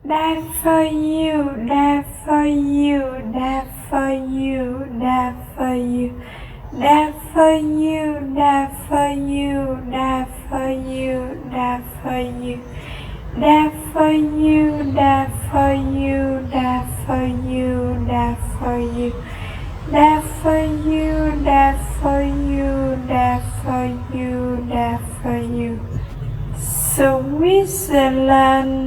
That for you, that for you, that for you, that for you, that for you, that for you, that for you, that for you, that for you, that for you, that for you, that for you, that for you, that for you, that for you, that for you. Switzerland.